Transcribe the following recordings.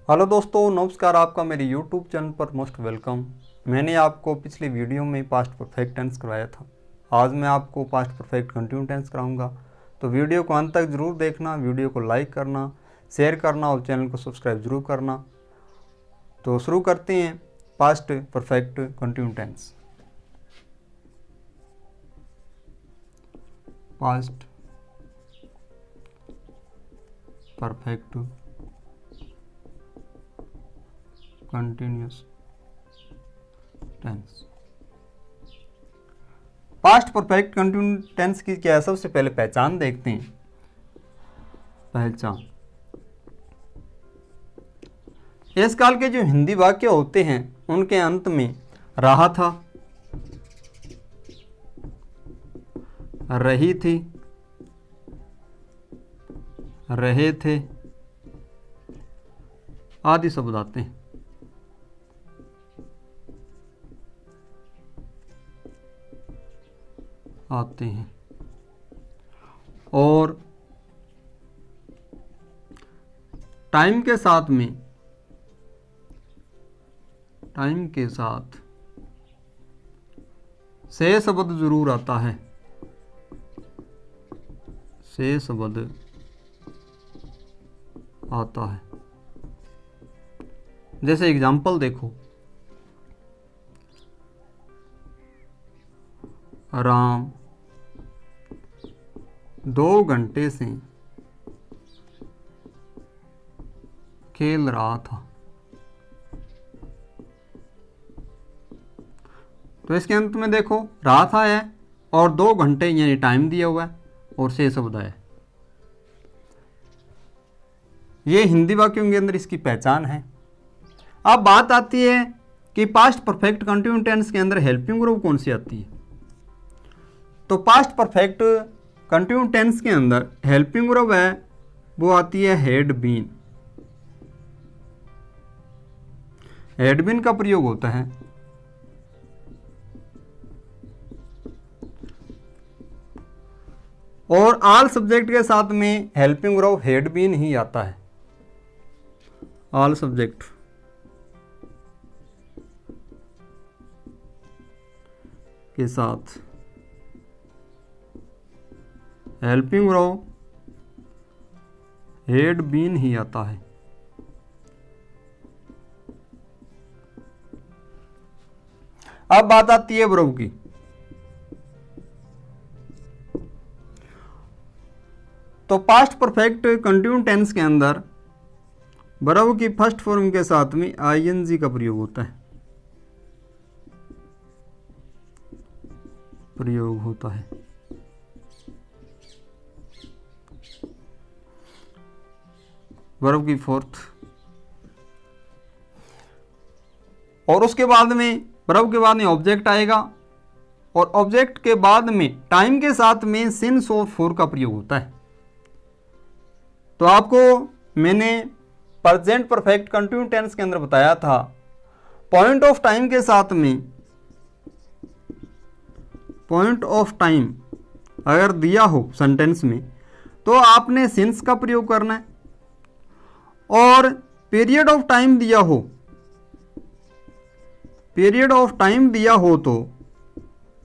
Hello दोस्तों, नमस्कार। आपका मेरे YouTube चैनल पर मोस्ट वेलकम। मैंने आपको पिछली वीडियो में पास्ट परफेक्ट टेंस करवाया था। आज मैं आपको पास्ट परफेक्ट कंटिन्यू टेंस कराऊंगा। तो वीडियो को अंत तक ज़रूर देखना, वीडियो को लाइक करना, शेयर करना और चैनल को सब्सक्राइब ज़रूर करना। तो शुरू करते हैं past perfect continue tense. Past perfect continuous tense. Past perfect continue tense की क्या है, सबसे पहले पहचान देखते हैं। पहचान, इस काल के जो हिंदी वाक्य होते हैं उनके अंत में रहा था, रही थी, रहे थे आदि शब्द आते हैं। और टाइम के साथ से शब्द जरूर आता है। से शब्द आता है। जैसे एग्जाम्पल देखो, राम 2 घंटे से खेल रहा था। तो इसके अंत में देखो रहा था है और 2 घंटे यानी टाइम दिया हुआ है और से शब्द है। ये हिंदी वाक्यों के अंदर इसकी पहचान है। अब बात आती है कि पास्ट परफेक्ट कंटिन्यू टेंस के अंदर हेल्पिंग वर्ब कौन सी आती है। तो पास्ट परफेक्ट कंटिन्यू टेंस के अंदर हेल्पिंग वर्ब है वो आती है हैड बीन। हैड बीन का प्रयोग होता है और ऑल सब्जेक्ट के साथ में हेल्पिंग वर्ब हैड बीन ही आता है। ऑल सब्जेक्ट के साथ हेल्पिंग वर्ब हैड बीन ही आता है। अब बात आती है वर्ब की। तो पास्ट परफेक्ट कंटिन्यू टेंस के अंदर वर्ब की फर्स्ट फॉर्म के साथ में आईएनजी का प्रयोग होता है। वर्ब की फोर्थ, और उसके बाद में वर्ब के बाद में ऑब्जेक्ट आएगा और ऑब्जेक्ट के बाद में टाइम के साथ में सिंस और फॉर का प्रयोग होता है। तो आपको मैंने प्रेजेंट परफेक्ट कंटिन्यू टेंस के अंदर बताया था, पॉइंट ऑफ टाइम के साथ में पॉइंट ऑफ टाइम अगर दिया हो सेंटेंस में तो आपने सिंस का प्रयोग करना है, और पीरियड ऑफ टाइम दिया हो तो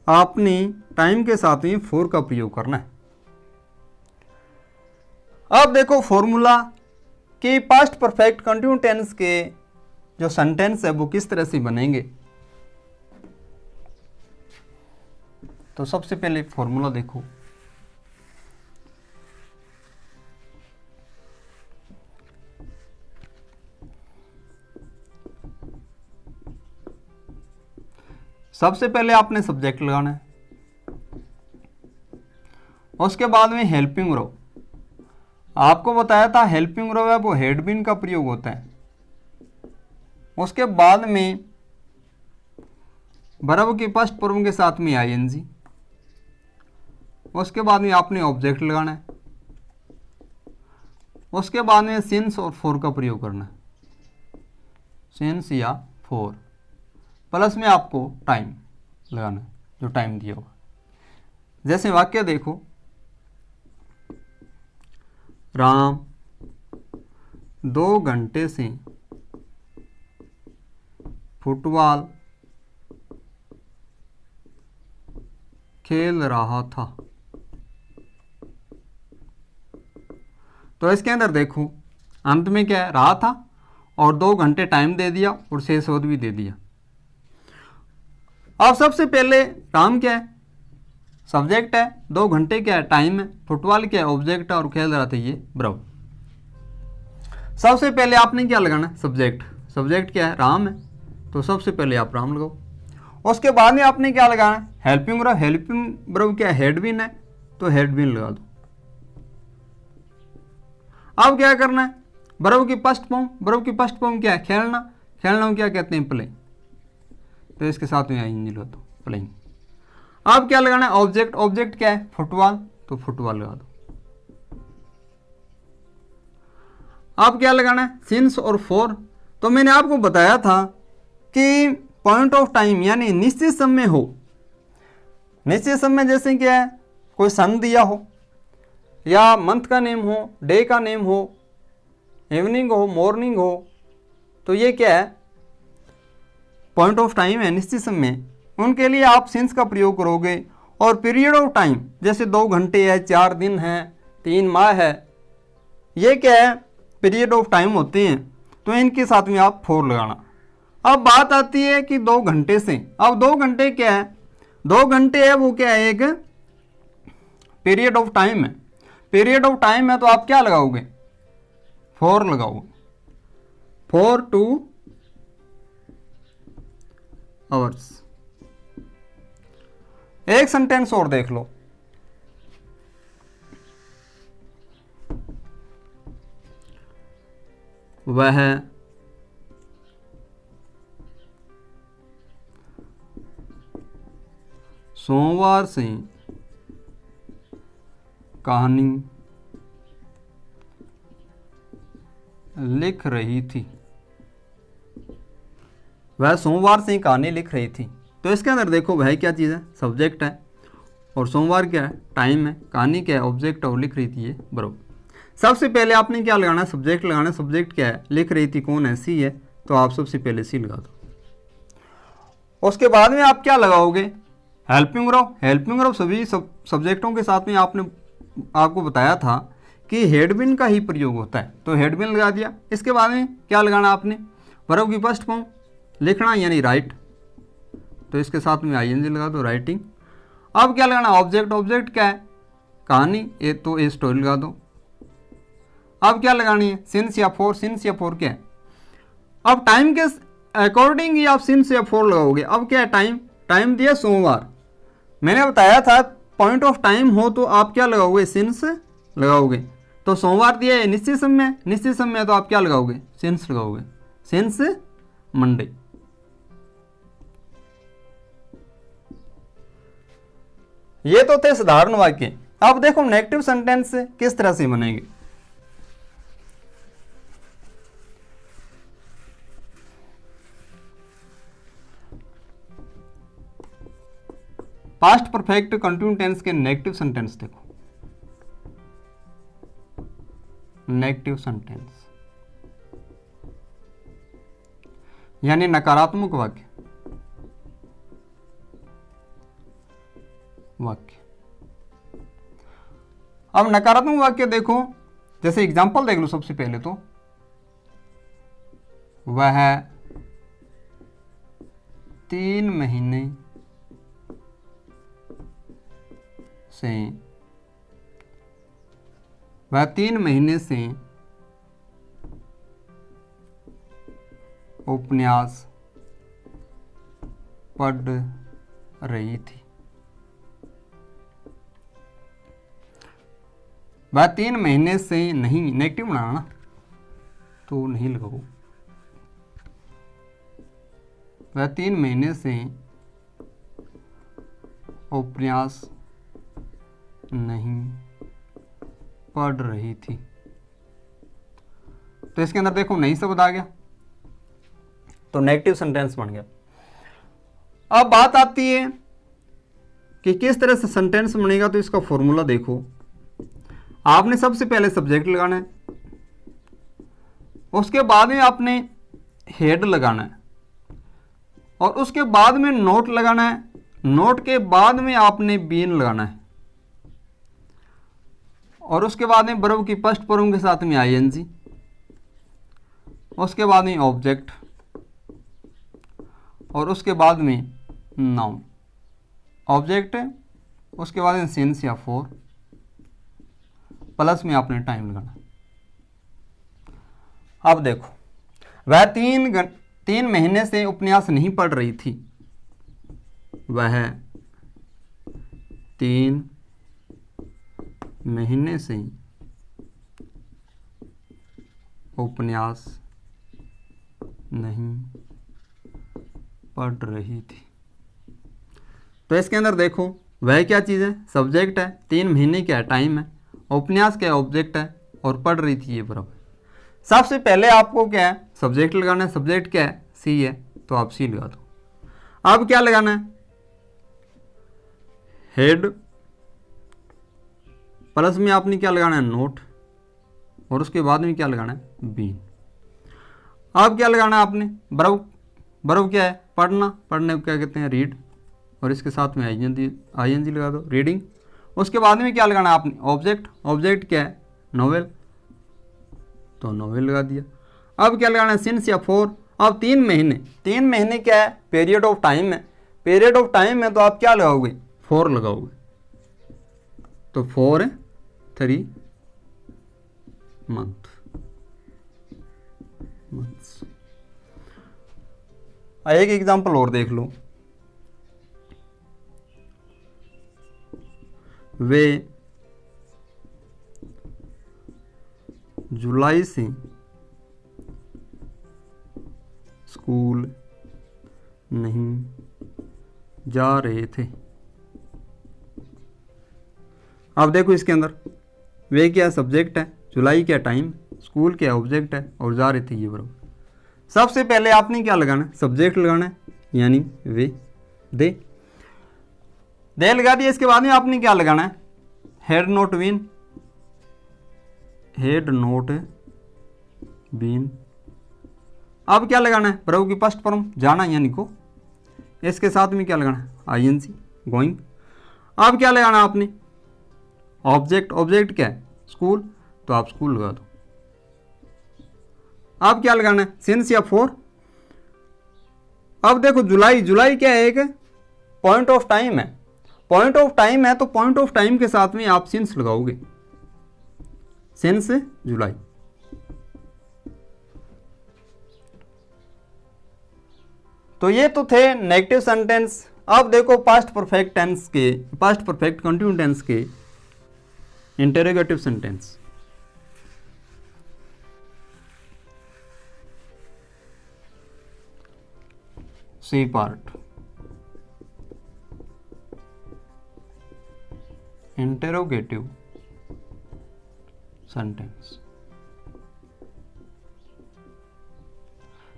आपने टाइम के साथ में फॉर का प्रयोग करना है। अब देखो फॉर्मूला कि पास्ट परफेक्ट कंटिन्यू टेंस के जो सेंटेंस है वो किस तरह से बनेंगे। तो सबसे पहले फॉर्मूला देखो। सबसे पहले आपने सब्जेक्ट लगाना है, उसके बाद में हेल्पिंग वर्ब। आपको बताया था हेल्पिंग वर्ब है वो हैड बीन का प्रयोग होता है। उसके बाद में वर्ब की फर्स्ट फॉर्म के साथ में आईएनजी। उसके बाद में आपने ऑब्जेक्ट लगाना है, उसके बाद में सिंस और फॉर का प्रयोग करना है। सिंस या फॉर प्लस में आपको टाइम लगाना है, जो टाइम दिया होगा। जैसे वाक्य देखो, राम 2 घंटे से फुटबॉल खेल रहा था। तो इसके अंदर देखो अंत में क्या है, रहा था और 2 घंटे टाइम दे दिया और शेष अवधि भी दे दिया। अब सबसे पहले राम क्या है, सब्जेक्ट है, 2 घंटे क्या है, टाइम है, फुटबॉल क्या है, ऑब्जेक्ट है, और खेल रहा था ये ब्रव। सबसे पहले आपने क्या लगाना है, सब्जेक्ट। सब्जेक्ट क्या है, राम है, तो सबसे पहले आप राम लगाओ। उसके बाद में आपने क्या लगाना है, हेल्पिंग वर्ब। हेल्पिंग वर्ब क्या है, हेडबिन है, तो हेडबिन लगा दो। अब क्या करना है, वर्ब की फर्स्ट फॉर्म। वर्ब की फर्स्ट फॉर्म क्या है, खेलना। खेलना को क्या कहते हैं, प्ले, तो इसके साथ में आएंगे लगा दो, प्लेइंग। अब क्या लगाना है, ऑब्जेक्ट। ऑब्जेक्ट क्या है, फुटबॉल, तो फुटबॉल लगा दो। अब क्या लगाना है, सिंस और फॉर। तो मैंने आपको बताया था कि पॉइंट ऑफ टाइम यानी निश्चित समय हो। निश्चित समय जैसे क्या है, कोई सन दिया हो, या मंथ का नेम हो, डे का नेम हो, इवनिंग हो, मॉर्निंग हो, तो ये क्या है, पॉइंट ऑफ टाइम है, निश्चित समय। उनके लिए आप सिंस का प्रयोग करोगे। और पीरियड ऑफ टाइम जैसे 2 घंटे है, 4 दिन है, 3 माह है, ये क्या है, पीरियड ऑफ टाइम होते हैं, तो इनके साथ में आप फॉर लगाना। अब बात आती है कि 2 घंटे से। अब 2 घंटे क्या है, 2 घंटे है वो क्या है, एक पीरियड ऑफ टाइम है। पीरियड ऑफ टाइम है तो आप क्या लगाओगे, फॉर लगाओगे, 4 2 आवर्स। एक सेंटेंस और देख लो, वह सोमवार से कहानी लिख रही थी। वह सोमवार से कहानी लिख रही थी। तो इसके अंदर देखो वह क्या चीज़ है, सब्जेक्ट है, और सोमवार क्या है, टाइम है, कहानी क्या है, ऑब्जेक्ट, और लिख रही थी ये बरोबर। सबसे पहले आपने क्या लगाना है, सब्जेक्ट लगाना है। सब्जेक्ट क्या है, लिख रही थी, कौन है, सी है, तो आप सबसे पहले सी लगा दो। उसके बाद में आप क्या लगाओगे, हेल्पिंग वर्ब। हेल्पिंग वर्ब सभी सब्जेक्टों के साथ में आपको बताया था कि हेडबिन का ही प्रयोग होता है, तो हेडबिन लगा दिया। इसके बाद में क्या लगाना आपने, वर्ब की फर्स्ट फॉर्म, लिखना यानी राइट, तो इसके साथ में आईएनजी लगा दो, राइटिंग। अब क्या लगाना, ऑब्जेक्ट। ऑब्जेक्ट क्या है, कहानी, ये तो ए स्टोरी लगा दो। अब क्या लगानी है, सिंस या फॉर। सिंस या फॉर क्या है, अब टाइम के अकॉर्डिंग ही आप सिंस या फॉर लगाओगे। अब क्या है, टाइम। टाइम दिया सोमवार, मैंने बताया था पॉइंट ऑफ टाइम हो तो आप क्या लगाओगे, सिंस लगाओगे। तो सोमवार दिया है निश्चित समय, निश्चित समय तो आप क्या लगाओगे, सिंस लगाओगे, सिंस मंडे। ये तो थे साधारण वाक्य। अब देखो नेगेटिव सेंटेंस किस तरह से बनेंगे। पास्ट परफेक्ट कंटिन्यूस टेंस के नेगेटिव सेंटेंस देखो। नेगेटिव सेंटेंस यानी नकारात्मक वाक्य। अब नकारात्मक वाक्य देखो, जैसे एग्जांपल देख लो। सबसे पहले तो वह 3 महीने से, वह 3 महीने से उपन्यास पढ़ रही थी। वह 3 महीने से नहीं, नेगेटिव बनाना ना, तो नहीं लगाओ। वह 3 महीने से उपन्यास नहीं पढ़ रही थी। तो इसके अंदर देखो नहीं शब्द आ गया, तो नेगेटिव सेंटेंस बन गया। अब बात आती है कि किस तरह से सेंटेंस बनेगा, तो इसका फॉर्मूला देखो। आपने सबसे पहले सब्जेक्ट लगाना है, उसके बाद में आपने हेड लगाना है। और उसके बाद में नोट लगाना है, नोट के बाद में आपने बीन लगाना है, और उसके बाद में वर्ब की फर्स्ट फॉर्म के साथ में आईएनजी, उसके बाद में ऑब्जेक्ट, और उसके बाद में नाउन। ऑब्जेक्ट है, उसके बाद में सिंस या फॉर, प्लस में आपने टाइम लगाना। अब देखो, वह 3 महीने से उपन्यास नहीं पढ़ रही थी। वह 3 महीने से उपन्यास नहीं पढ़ रही थी। तो इसके अंदर देखो, वह क्या चीज़ है, सब्जेक्ट है, 3 महीने क्या टाइम है, उपन्यास क्या ऑब्जेक्ट है, और पढ़ रही थी ये वर्ब है। सबसे पहले आपको क्या है, सब्जेक्ट लगाना है। सब्जेक्ट क्या है, सी है, तो आप सी लगा दो। अब क्या लगाना है, हेड, प्लस में आपने क्या लगाना है, नोट, और उसके बाद में क्या लगाना है, बीन। अब क्या लगाना है आपने, वर्ब क्या है, पढ़ना, पढ़ने को क्या कहते हैं, रीड, और इसके साथ में आईएनजी लगा दो, रीडिंग। उसके बाद में क्या लगाना है आपने, ऑब्जेक्ट, ऑब्जेक्ट क्या है, नोवेल, तो नोवेल लगा दिया। अब क्या लगाना है, सिंस या फॉर। अब 3 महीने क्या है, पीरियड ऑफ टाइम है, पीरियड ऑफ टाइम है, तो आप क्या लगाओगे, 4 लगाओगे, तो 4 है 3 मंथ्स। एक एग्जांपल और देख लो, वे जुलाई से स्कूल नहीं जा रहे थे। अब देखो, इसके अंदर वे क्या सब्जेक्ट है, जुलाई क्या टाइम, स्कूल क्या ऑब्जेक्ट है, और जा रहे थे ये वर्ब। सबसे पहले आपने क्या लगाना है, सब्जेक्ट लगाना है, यानी वे, दे लगा दिया। इसके बाद में आपने क्या लगाना है, had not been, had not been. अब क्या लगाना है, वर्ब की फर्स्ट फॉर्म, जाना यानी को, इसके साथ में क्या लगाना है, आईएनजी, गोइंग। अब क्या लगाना है आपने, ऑब्जेक्ट, ऑब्जेक्ट क्या है, स्कूल, तो आप स्कूल लगा दो। अब क्या लगाना है, सिंस या फॉर। अब देखो, जुलाई क्या है, एक पॉइंट ऑफ टाइम है, पॉइंट ऑफ टाइम है, तो पॉइंट ऑफ टाइम के साथ में आप सिंस लगाओगे, सिंस जुलाई। तो ये तो थे नेगेटिव सेंटेंस। अब देखो पास्ट परफेक्ट टेंस के, पास्ट परफेक्ट कंटिन्यूस टेंस के interrogative sentence. C part, interrogative sentence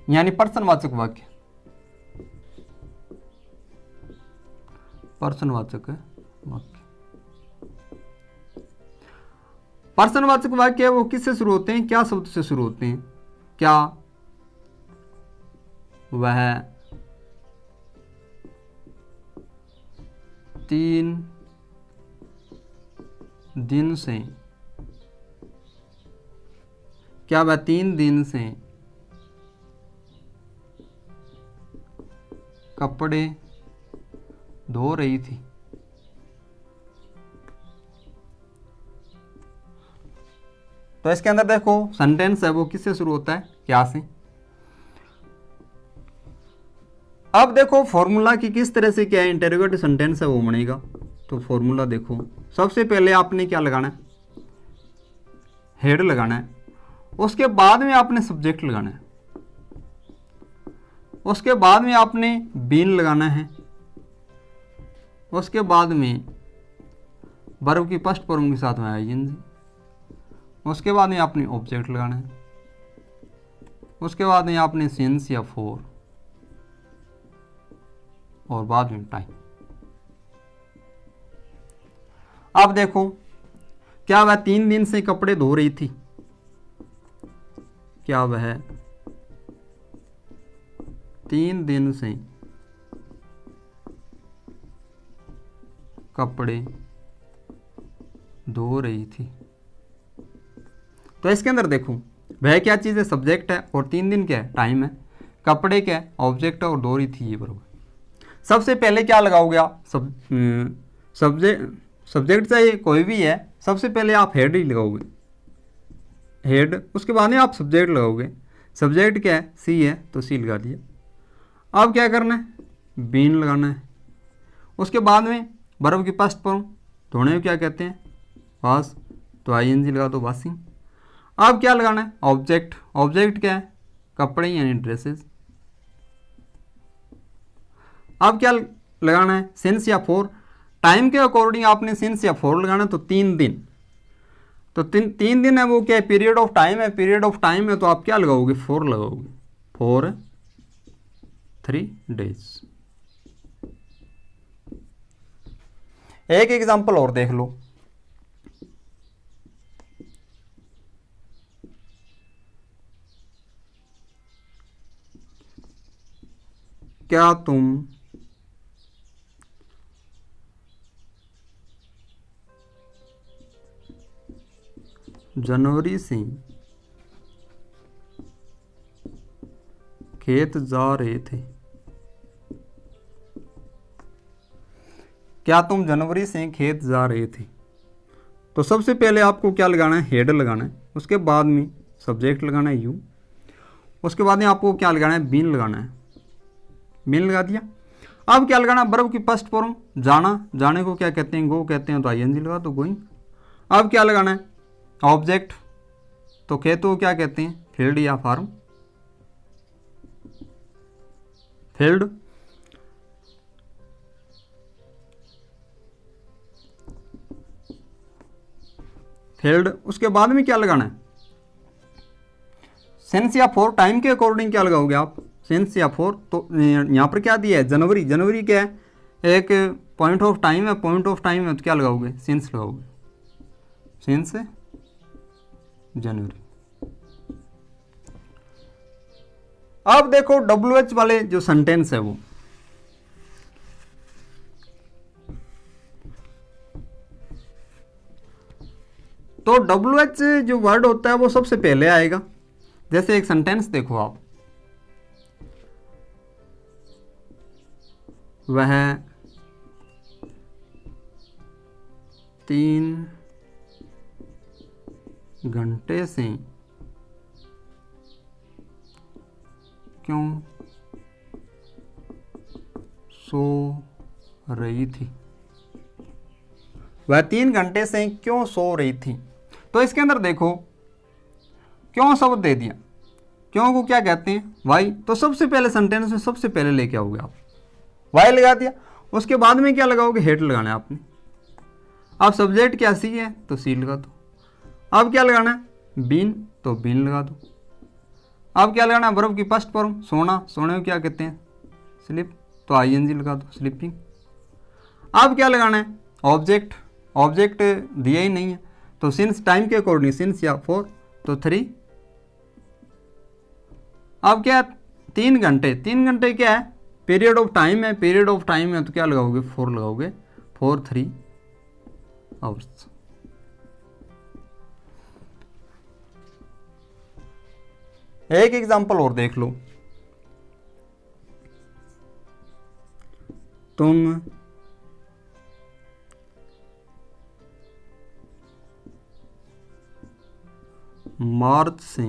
यानी प्रश्नवाचक वाक्य, प्रश्नवाचक वाक्य। प्रश्नवाचक वाक्य वो किससे शुरू होते हैं, क्या शब्द से शुरू होते हैं, क्या वह 3 दिन से, क्या वह 3 दिन से कपड़े धो रही थी। तो इसके अंदर देखो सेंटेंस है वो किससे शुरू होता है, क्या से। अब देखो फॉर्मूला की किस तरह से क्या इंटरोगेटिव सेंटेंस है वो बनेगा। तो फॉर्मूला देखो, सबसे पहले आपने क्या लगाना है, हेड लगाना है, उसके बाद में आपने सब्जेक्ट लगाना है, उसके बाद में आपने बीन लगाना है, उसके बाद में वर्ब की फर्स्ट फॉर्म के साथ में आईएनजी, उसके बाद में आपने ऑब्जेक्ट लगाना है, उसके बाद में आपने सिंस या फॉर, और बाद में टाइम। अब देखो, क्या वह 3 दिन से कपड़े धो रही थी, क्या वह 3 दिन से कपड़े धो रही थी। तो इसके अंदर देखो वह क्या चीज़ है, सब्जेक्ट है, और 3 दिन क्या है, टाइम है। कपड़े क्या है, ऑब्जेक्ट है, और धो रही थी ये बराबर। सबसे पहले क्या लगाओगे आप, सब्जेक्ट चाहिए कोई भी है, सबसे पहले आप हेड ही लगाओगे, हेड। उसके बाद में आप सब्जेक्ट लगाओगे। सब्जेक्ट क्या है, सी है, तो सी लगा दिया। अब क्या करना है, बीन लगाना है। उसके बाद में बर्फ की फर्स्ट फॉर्म धोने में क्या कहते हैं, वाश, तो आईएनजी लगा दो, वॉशिंग। अब क्या लगाना है, ऑब्जेक्ट। ऑब्जेक्ट क्या है, कपड़े यानी ड्रेसेस। अब क्या लगाना है, सिंस या फॉर। टाइम के अकॉर्डिंग आपने सिंस या फॉर लगाना है, तो 3 दिन। तो 3 दिन है, वो क्या है, पीरियड ऑफ टाइम है। पीरियड ऑफ टाइम है तो आप क्या लगाओगे, 4 लगाओगे, 4 3 days। एक एग्जांपल और देख लो। क्या तुम जनवरी से खेत जा रहे थे। क्या तुम जनवरी से खेत जा रहे थे। तो सबसे पहले आपको क्या लगाना है, हेड लगाना है। उसके बाद में सब्जेक्ट लगाना है, यू। उसके बाद में आपको क्या लगाना है, बीन लगाना है। बीन लगा दिया। अब क्या लगाना, वर्ब की फर्स्ट फॉर्म, जाना। जाने को क्या कहते हैं, गो कहते हैं, तो आईएनजी लगा दो, गोइंग। अब क्या लगाना है, ऑब्जेक्ट। तो खेत को क्या कहते हैं, फील्ड या फार्म, फील्ड। फील्ड। उसके बाद में क्या लगाना है, सिंस या फॉर। टाइम के अकॉर्डिंग क्या लगाओगे आप, सिंस या फॉर। तो यहाँ पर क्या दिया है, जनवरी। जनवरी क्या है, एक पॉइंट ऑफ टाइम है। पॉइंट ऑफ टाइम है तो क्या लगाओगे, सिंस लगाओगे, सिंस जनवरी। अब देखो WH वाले जो सेंटेंस है वो, तो WH जो वर्ड होता है वो सबसे पहले आएगा। जैसे एक सेंटेंस देखो आप, वह 3 घंटे से क्यों सो रही थी। वह 3 घंटे से क्यों सो रही थी। तो इसके अंदर देखो क्यों शब्द दे दिया। क्यों को क्या कहते हैं, वाई। तो सबसे पहले सेंटेंस में सबसे पहले लेके आओगे आप, वाई लगा दिया। उसके बाद में क्या लगाओगे, हेड लगाना है आपने। अब सब्जेक्ट क्या सी है तो सी लगा दो। अब क्या लगाना है, बीन, तो बीन लगा दो। अब क्या लगाना है, वर्ब की फर्स्ट फॉर्म, सोना। सोने को क्या कहते हैं, स्लिप, तो आईएनजी लगा दो, स्लीपिंग। अब क्या लगाना है, ऑब्जेक्ट। ऑब्जेक्ट दिया ही नहीं है तो सिंस टाइम के अकॉर्डिंग, सिंस या फॉर, तो 3। अब क्या 3 घंटे। 3 घंटे क्या है, पीरियड ऑफ टाइम है। पीरियड ऑफ टाइम है तो क्या लगाओगे, 4 लगाओगे, 4 3 आवर्स। एक एग्जांपल और देख लो। तुम मार्च से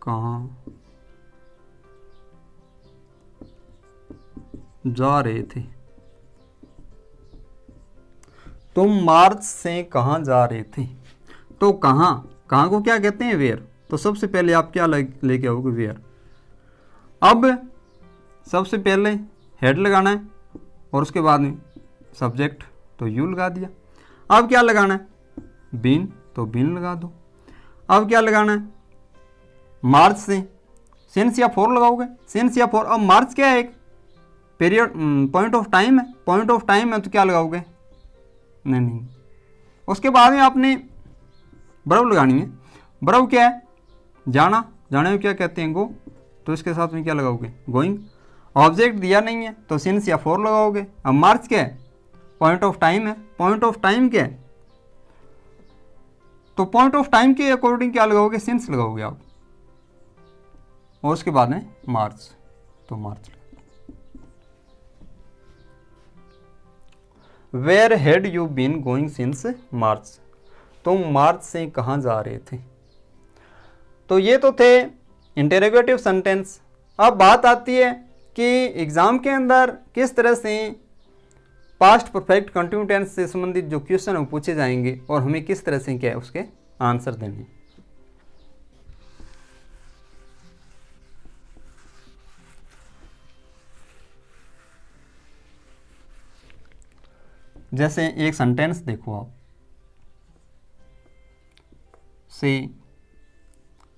कहाँ जा रहे थे। तुम मार्च से कहाँ जा रहे थे। तो कहाँ, कहाँ को क्या कहते हैं, वेयर। तो सबसे पहले आप क्या लेके आओगे, वेयर। अब सबसे पहले हेड लगाना है और उसके बाद में सब्जेक्ट, तो यू लगा दिया। अब क्या लगाना है, बीन, तो बीन लगा दो। अब क्या लगाना है, मार्च से, सिंस या फॉर लगाओगे, सिंस या फॉर। अब मार्च क्या है, एक पीरियड, पॉइंट ऑफ टाइम है। पॉइंट ऑफ टाइम है तो क्या लगाओगे, नहीं। उसके बाद में आपने वर्ब लगानी है। वर्ब क्या है, जाना। जाने को क्या कहते हैं, गो, तो इसके साथ में क्या लगाओगे, गोइंग। ऑब्जेक्ट दिया नहीं है तो सिंस या फॉर लगाओगे। अब मार्च क्या है, पॉइंट ऑफ टाइम है, पॉइंट ऑफ टाइम क्या है, तो पॉइंट ऑफ टाइम के अकॉर्डिंग क्या लगाओगे, सिंस लगाओगे आप, और उसके बाद में मार्च, तो मार्च। Where had you been going since March, तुम मार्च से कहाँ जा रहे थे। तो ये तो थे इंटेरोगेटिव सेंटेंस। अब बात आती है कि एग्ज़ाम के अंदर किस तरह से पास्ट परफेक्ट कंटिन्यू टेंस से संबंधित जो क्वेश्चन वो पूछे जाएंगे और हमें किस तरह से क्या है उसके आंसर देने। जैसे एक सेंटेंस देखो आप, से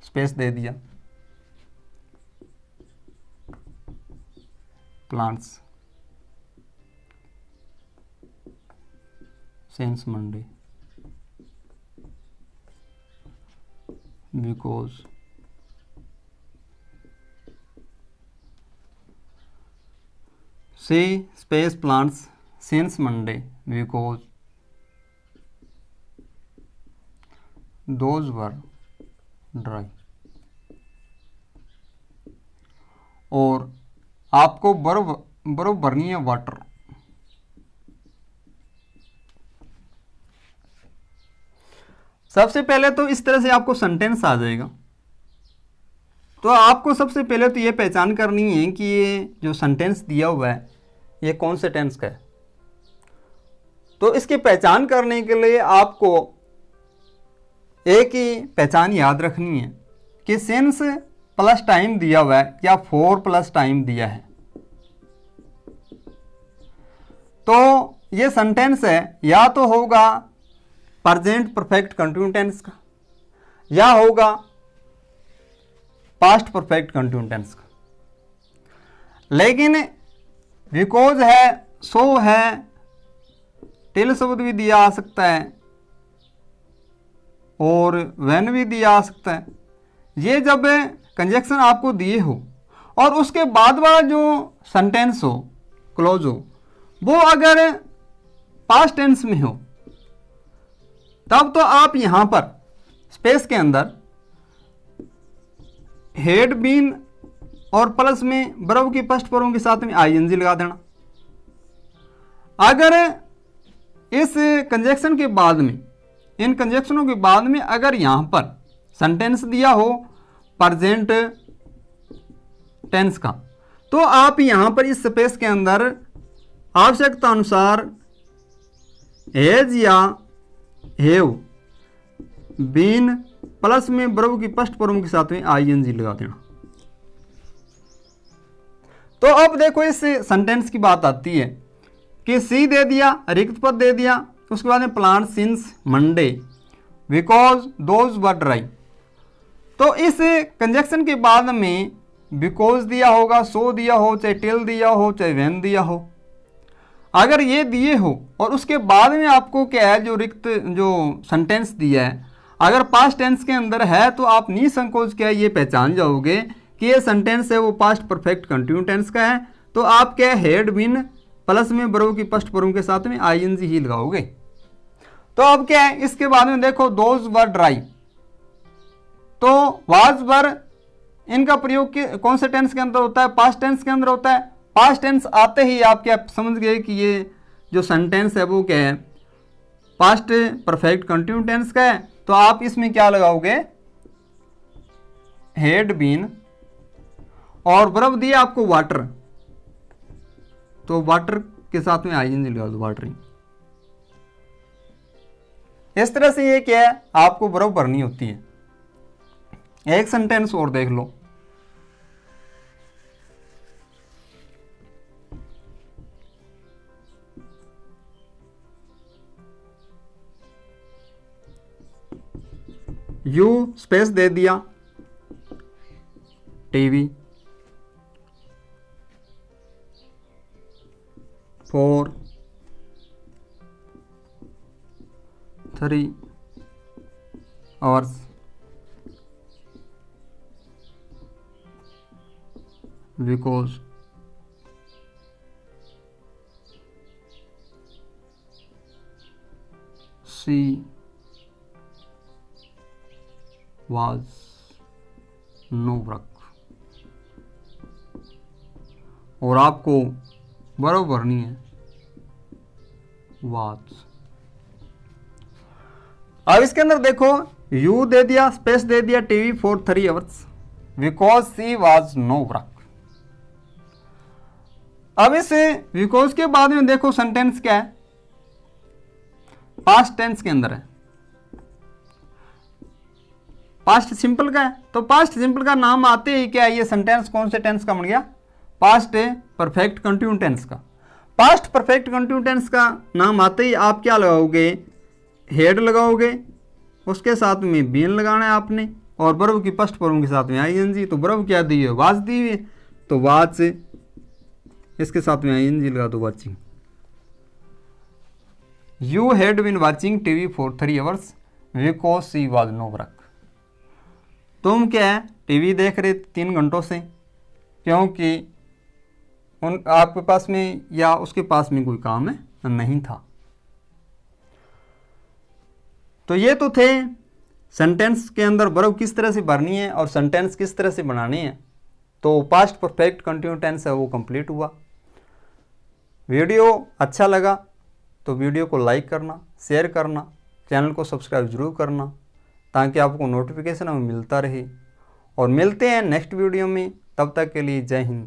स्पेस दे दिया, plants since Monday because she space plants since Monday because those were dry। और आपको बर्फ भरनी है वाटर, सबसे पहले तो इस तरह से आपको सेंटेंस आ जाएगा। तो आपको सबसे पहले तो ये पहचान करनी है कि ये जो सेंटेंस दिया हुआ है ये कौन से टेंस का है। तो इसकी पहचान करने के लिए आपको एक ही पहचान याद रखनी है कि सिंस प्लस टाइम दिया हुआ है या फॉर प्लस टाइम दिया है। तो ये सेंटेंस है या तो होगा प्रेजेंट परफेक्ट कंटिन्यू टेंस का या होगा पास्ट परफेक्ट कंटिन्यू टेंस का। लेकिन बिकॉज है, सो है, टिल शब्द भी दिया आ सकता है और व्हेन भी दिया आ सकता है। ये जब कंजक्शन आपको दिए हो और उसके बाद वाला जो सेंटेंस हो, क्लोज हो, वो अगर पास्ट टेंस में हो तब तो आप यहां पर स्पेस के अंदर हेड बीन और प्लस में बर्ब की फर्स्ट फॉर्म के साथ में आईएनजी लगा देना। अगर इस कंजक्शन के बाद में, इन कंजक्शनों के बाद में अगर यहां पर सेंटेंस दिया हो प्रेजेंट टेंस का, तो आप यहां पर इस स्पेस के अंदर आवश्यकता अनुसार हैज या हैव बीन प्लस में बर्ब की फर्स्ट फॉर्म के साथ में आईएनजी लगा देना। तो अब देखो इस सेंटेंस की बात आती है कि सी दे दिया, रिक्त पद दे दिया, उसके बाद में plant since Monday because those were dry. तो इस कंजक्शन के बाद में बिकॉज दिया होगा, सो दिया हो, चाहे टिल दिया हो, चाहे व्हेन दिया हो। अगर ये दिए हो और उसके बाद में आपको क्या है जो रिक्त जो सेंटेंस दिया है अगर पास्ट टेंस के अंदर है तो आप निसंकोच क्या है ये पहचान जाओगे कि ये सेंटेंस है वो पास्ट परफेक्ट कंटिन्यू टेंस का है। तो आप क्या हैड बीन प्लस में बर्ब की फर्स्ट फॉर्म के साथ में आईएनजी ही लगाओगे। तो अब क्या है इसके बाद में देखो दोज वर ड्राई, तो वाज वर इनका प्रयोग कौन से टेंस के अंदर होता है, पास्ट टेंस के अंदर होता है। पास्ट टेंस आते ही आप क्या समझ गए कि ये जो सेंटेंस है वो क्या है पास्ट परफेक्ट कंटिन्यू टेंस का है। तो आप इसमें क्या लगाओगे हैड बीन और वर्ब दिया आपको वाटर, तो वाटर के साथ में आईएनजी लगा दो वाटरिंग। इस तरह से ये क्या है आपको वर्ब भरनी होती है। एक सेंटेंस और देख लो, यू स्पेस दे दिया, TV, for 3 hours because she was no work. और आपको बर्फ भरनी है वाज। अब इसके अंदर देखो यू दे दिया, स्पेस दे दिया, TV for 3 hours because she was no work. अब इस बिकॉज के बाद में देखो सेंटेंस क्या है, पास्ट टेंस के अंदर है, पास्ट सिंपल का है। तो पास्ट सिंपल का नाम आते ही क्या है, ये सेंटेंस कौन से टेंस का बन गया, पास्ट परफेक्ट कंटिन्यू टेंस का। पास्ट परफेक्ट कंटिन्यू टेंस का नाम आते ही आप क्या लगाओगे, हेड लगाओगे, उसके साथ में बीन लगाना है आपने, और वर्ब की फर्स्ट फॉर्म के साथ में आईएनजी। तो वर्ब क्या दी है, वाज दी हुई है, तो वाज से इसके साथ में आईएनजी लगा दो, watching. You had been watching TV for 3 hours because she was no work. तुम क्या है, टीवी देख रहे 3 घंटों से, क्योंकि आपके पास में या उसके पास में कोई काम नहीं था। तो ये तो थे सेंटेंस के अंदर वर्ब किस तरह से भरनी है और सेंटेंस किस तरह से बनानी है। तो पास्ट परफेक्ट कंटिन्यू टेंस है वो कंप्लीट हुआ। वीडियो अच्छा लगा तो वीडियो को लाइक करना, शेयर करना, चैनल को सब्सक्राइब जरूर करना, ताकि आपको नोटिफिकेशन हमें मिलता रहे। और मिलते हैं नेक्स्ट वीडियो में, तब तक के लिए जय हिंद।